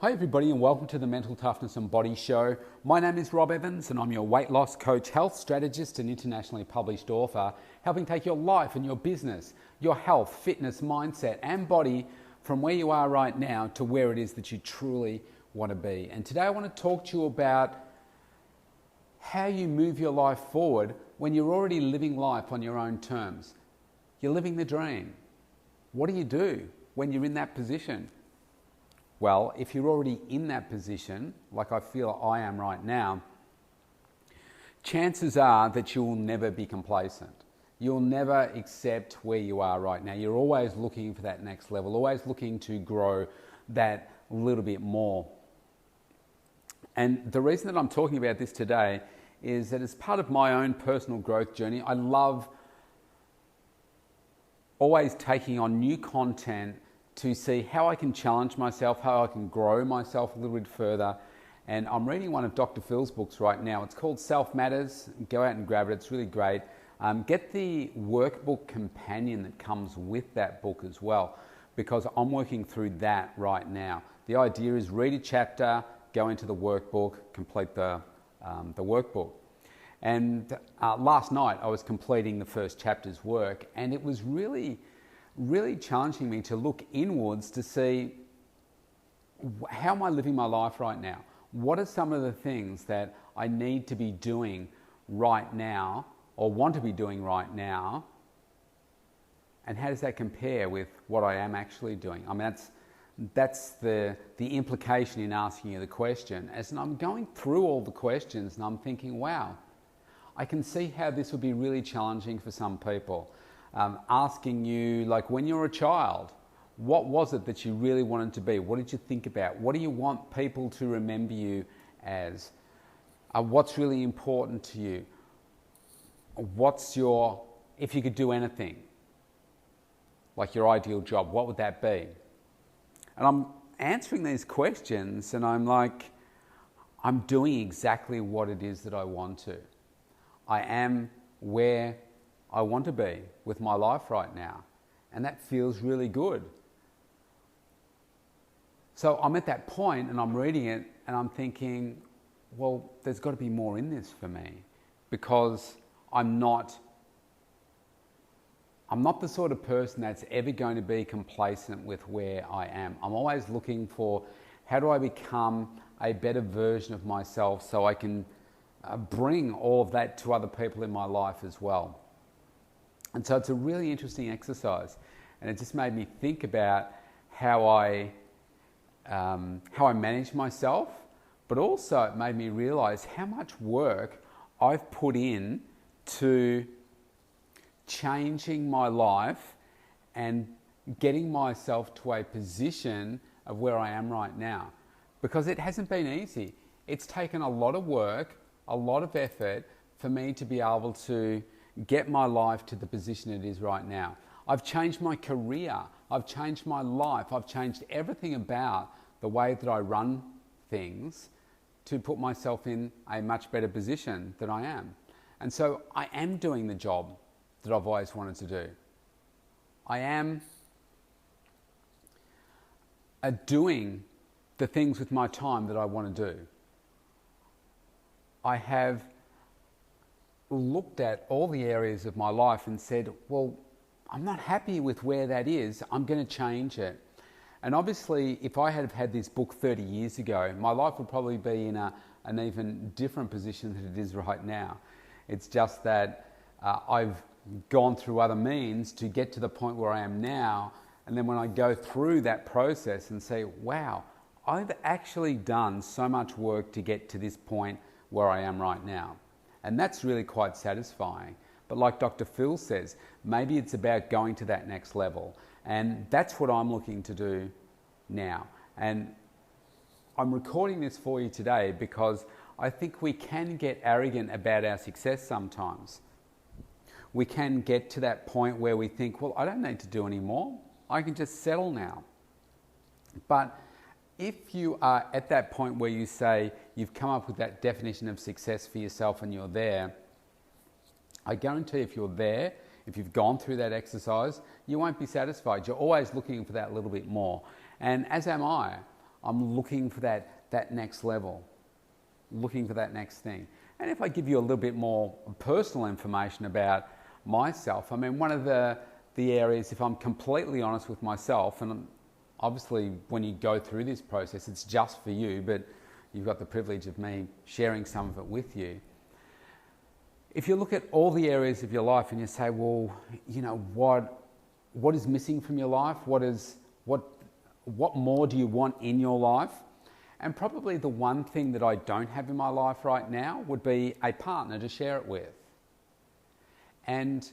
Hi everybody and welcome to the Mental Toughness and Body Show. My name is Rob Evans and I'm your weight loss coach, health strategist and internationally published author, helping take your life and your business, your health, fitness, mindset and body from where you are right now to where it is that you truly want to be. And today I want to talk to you about how you move your life forward when you're already living life on your own terms. You're living the dream. What do you do when you're in that position? Well, if you're already in that position, like I feel I am right now, chances are that you'll never be complacent. You'll never accept where you are right now. You're always looking for that next level, always looking to grow that little bit more. And the reason that I'm talking about this today is that as part of my own personal growth journey, I love always taking on new content to see how I can challenge myself, how I can grow myself a little bit further. And I'm reading one of Dr. Phil's books right now. It's called Self Matters. Go out and grab it. It's really great. Get the workbook companion that comes with that book as well, because I'm working through that right now. The idea is read a chapter, go into the workbook, complete the workbook. And last night I was completing the first chapter's work, and it was really challenging me to look inwards to see how am I living my life right now? What are some of the things that I need to be doing right now or want to be doing right now? And how does that compare with what I am actually doing? I mean, that's the implication in asking you the question. As I'm going through all the questions and I'm thinking, wow, I can see how this would be really challenging for some people. Asking you, like when you're a child, what was it that you really wanted to be? What did you think about? What do you want people to remember you as? What's really important to you? If you could do anything, like your ideal job, what would that be? And I'm answering these questions and I'm like, I'm doing exactly what it is that I want to. I am where I want to be with my life right now. And that feels really good. So I'm at that point and I'm reading it and I'm thinking, well, there's got to be more in this for me, because I'm not the sort of person that's ever going to be complacent with where I am. I'm always looking for, how do I become a better version of myself so I can bring all of that to other people in my life as well. And so it's a really interesting exercise, and it just made me think about how I manage myself, but also it made me realize how much work I've put in to changing my life and getting myself to a position of where I am right now. Because it hasn't been easy. It's taken a lot of work, a lot of effort for me to be able to get my life to the position it is right now. I've changed my career, I've changed my life, I've changed everything about the way that I run things to put myself in a much better position than I am. And so I am doing the job that I've always wanted to do. I am doing the things with my time that I want to do. I have looked at all the areas of my life and said, well, I'm not happy with where that is. I'm going to change it. And obviously, if I had had this book 30 years ago, my life would probably be in an even different position than it is right now. It's just that I've gone through other means to get to the point where I am now. And then when I go through that process and say, wow, I've actually done so much work to get to this point where I am right now. And that's really quite satisfying. But like Dr. Phil says, maybe it's about going to that next level. And that's what I'm looking to do now. And I'm recording this for you today because I think we can get arrogant about our success sometimes. We can get to that point where we think, well, I don't need to do any more. I can just settle now. But if you are at that point where you say you've come up with that definition of success for yourself and you're there, I guarantee if you're there, if you've gone through that exercise, you won't be satisfied. You're always looking for that little bit more. And as am I. I'm looking for that next level, looking for that next thing. And if I give you a little bit more personal information about myself, I mean, one of the areas, if I'm completely honest with myself, and obviously when you go through this process, it's just for you, but you've got the privilege of me sharing some of it with you. If you look at all the areas of your life and you say, well, you know, what is missing from your life? What more do you want in your life? And probably the one thing that I don't have in my life right now would be a partner to share it with. And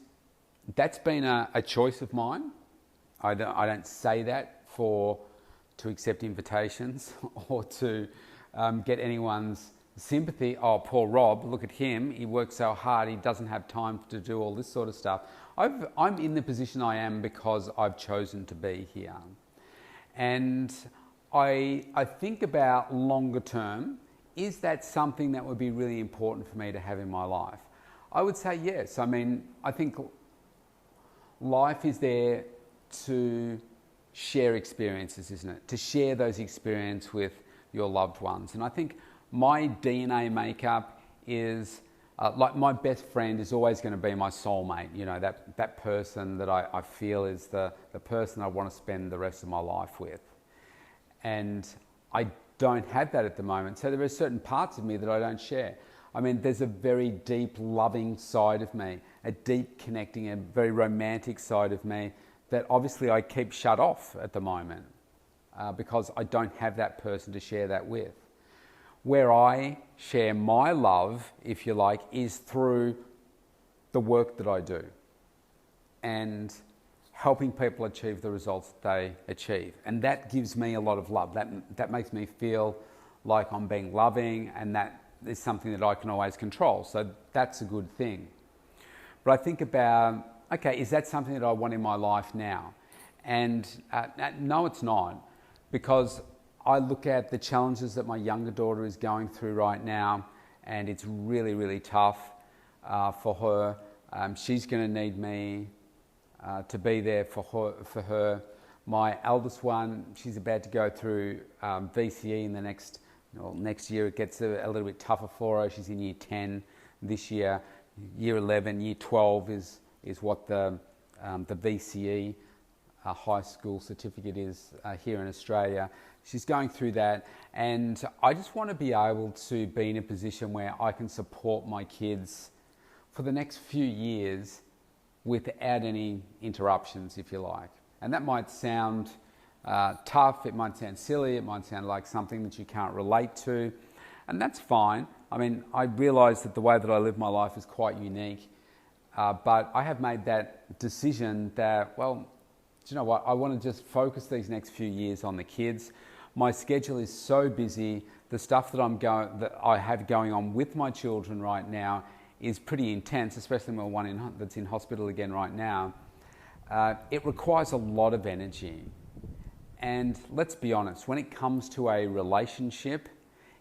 that's been a choice of mine. I don't say that to accept invitations or to get anyone's sympathy. Oh, poor Rob, look at him. He works so hard. He doesn't have time to do all this sort of stuff. I'm in the position I am because I've chosen to be here. And I think about longer term, is that something that would be really important for me to have in my life? I would say yes. I mean, I think life is there to share experiences, isn't it? To share those experiences with your loved ones. And I think my DNA makeup is, like my best friend is always going to be my soulmate. You know, that person that I feel is the person I want to spend the rest of my life with. And I don't have that at the moment. So there are certain parts of me that I don't share. I mean, there's a very deep, loving side of me, a deep connecting, a very romantic side of me that obviously I keep shut off at the moment because I don't have that person to share that with. Where I share my love, if you like, is through the work that I do and helping people achieve the results that they achieve. And that gives me a lot of love. That makes me feel like I'm being loving, and that is something that I can always control. So that's a good thing. But I think about, okay, is that something that I want in my life now? And no, it's not, because I look at the challenges that my younger daughter is going through right now, and it's really, really tough for her. She's going to need me to be there for her. My eldest one, she's about to go through VCE in the next year. It gets a little bit tougher for her. She's in year 10 this year. Year 11, year 12 is what the VCE high school certificate is here in Australia. She's going through that, and I just want to be able to be in a position where I can support my kids for the next few years without any interruptions, if you like. And that might sound tough, it might sound silly, it might sound like something that you can't relate to, and that's fine. I mean, I realise that the way that I live my life is quite unique, but I have made that decision that, well, do you know what, I want to just focus these next few years on the kids. My schedule is so busy. The stuff that I have going on with my children right now is pretty intense, especially my one that's in hospital again right now. It requires a lot of energy. And let's be honest, when it comes to a relationship,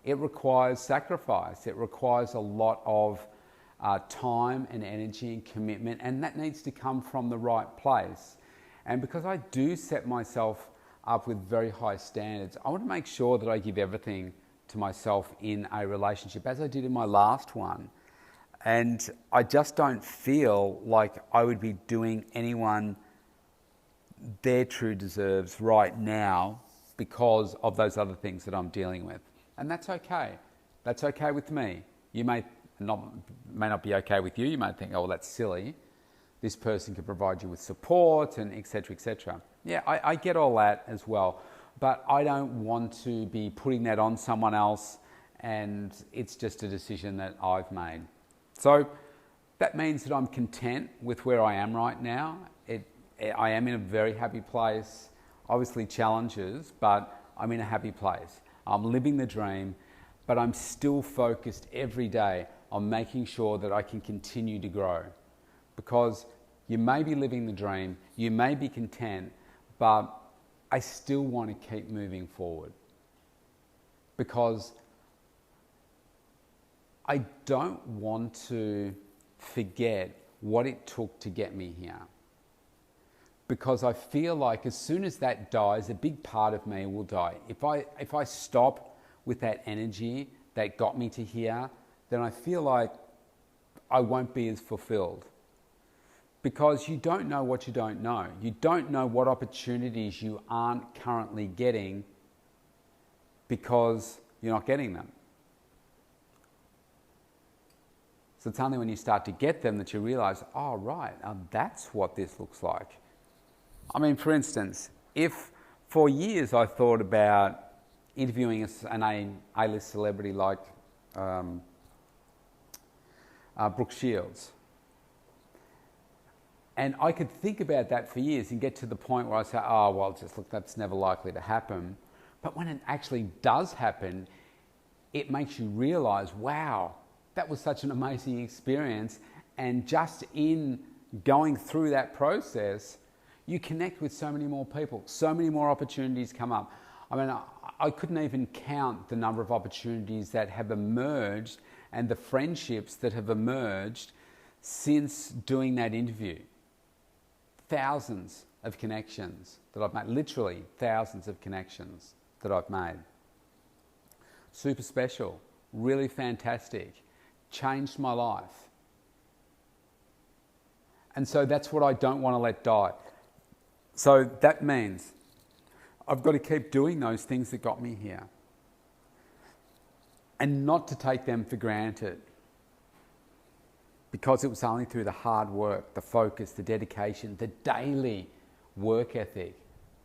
it requires sacrifice. It requires a lot of time and energy and commitment, and that needs to come from the right place. And because I do set myself up with very high standards, I want to make sure that I give everything to myself in a relationship, as I did in my last one. And I just don't feel like I would be doing anyone their true deserves right now because of those other things that I'm dealing with. And that's okay. That's okay with me. You may not be okay with you. You might think, oh, well, that's silly. This person can provide you with support and et cetera, et cetera. Yeah, I get all that as well. But I don't want to be putting that on someone else, and it's just a decision that I've made. So that means that I'm content with where I am right now. I am in a very happy place. Obviously challenges, but I'm in a happy place. I'm living the dream, but I'm still focused every day on making sure that I can continue to grow. Because you may be living the dream, you may be content, but I still want to keep moving forward. Because I don't want to forget what it took to get me here. because I feel like as soon as that dies, a big part of me will die. If I stop with that energy that got me to here, then I feel like I won't be as fulfilled. Because you don't know what you don't know. You don't know what opportunities you aren't currently getting because you're not getting them. So it's only when you start to get them that you realize, oh, right, that's what this looks like. I mean, for instance, if for years I thought about interviewing an A-list celebrity like Brooke Shields, and I could think about that for years and get to the point where I say, oh, well, just look, that's never likely to happen. But when it actually does happen, it makes you realize, wow, that was such an amazing experience. And just in going through that process, you connect with so many more people, so many more opportunities come up. I mean, I couldn't even count the number of opportunities that have emerged and the friendships that have emerged since doing that interview. Thousands of connections that I've made, literally thousands of connections that I've made. Super special, really fantastic, changed my life. And so that's what I don't want to let die. So that means I've got to keep doing those things that got me here and not to take them for granted. Because it was only through the hard work, the focus, the dedication, the daily work ethic,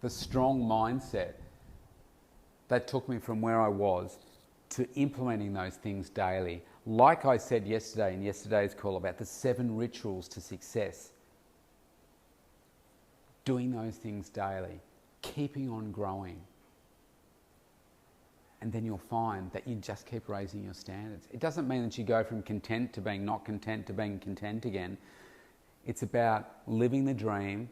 the strong mindset that took me from where I was to implementing those things daily. Like I said yesterday in yesterday's call about the 7 rituals to success. Doing those things daily, keeping on growing. And then you'll find that you just keep raising your standards. It doesn't mean that you go from content to being not content to being content again. It's about living the dream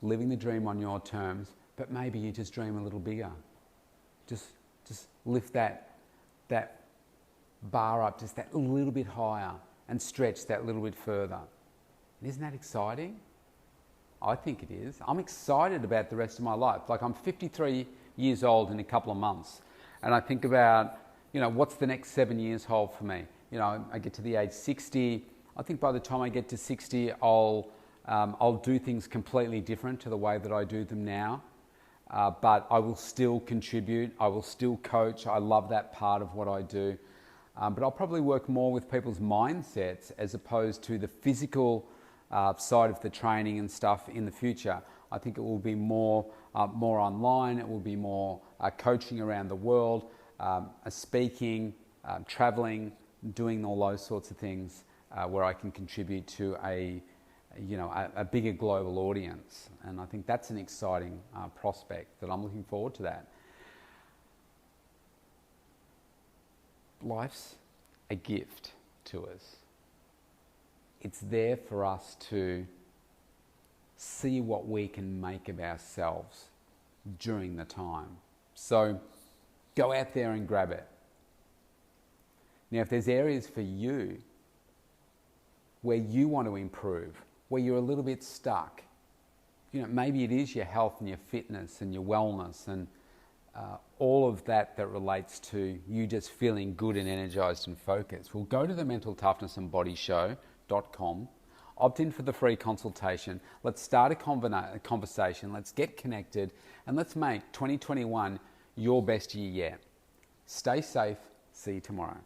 on your terms, but maybe you just dream a little bigger. Just lift that bar up just that little bit higher and stretch that little bit further. And isn't that exciting? I think it is. I'm excited about the rest of my life. Like, I'm 53 years old in a couple of months. And I think about, what's the next 7 years hold for me? I get to the age 60. I think by the time I get to 60, I'll do things completely different to the way that I do them now. But I will still contribute. I will still coach. I love that part of what I do. But I'll probably work more with people's mindsets as opposed to the physical side of the training and stuff in the future. I think it will be more online. It will be more coaching around the world, speaking, traveling, doing all those sorts of things where I can contribute to a bigger global audience. And I think that's an exciting prospect that I'm looking forward to that. Life's a gift to us. It's there for us to see what we can make of ourselves during the time. So go out there and grab it. Now, if there's areas for you where you want to improve, where you're a little bit stuck, maybe it is your health and your fitness and your wellness and all of that relates to you just feeling good and energized and focused. Well, go to the mentaltoughnessandbodyshow.com. Opt in for the free consultation. Let's start a conversation. Let's get connected and let's make 2021 your best year yet. Stay safe. See you tomorrow.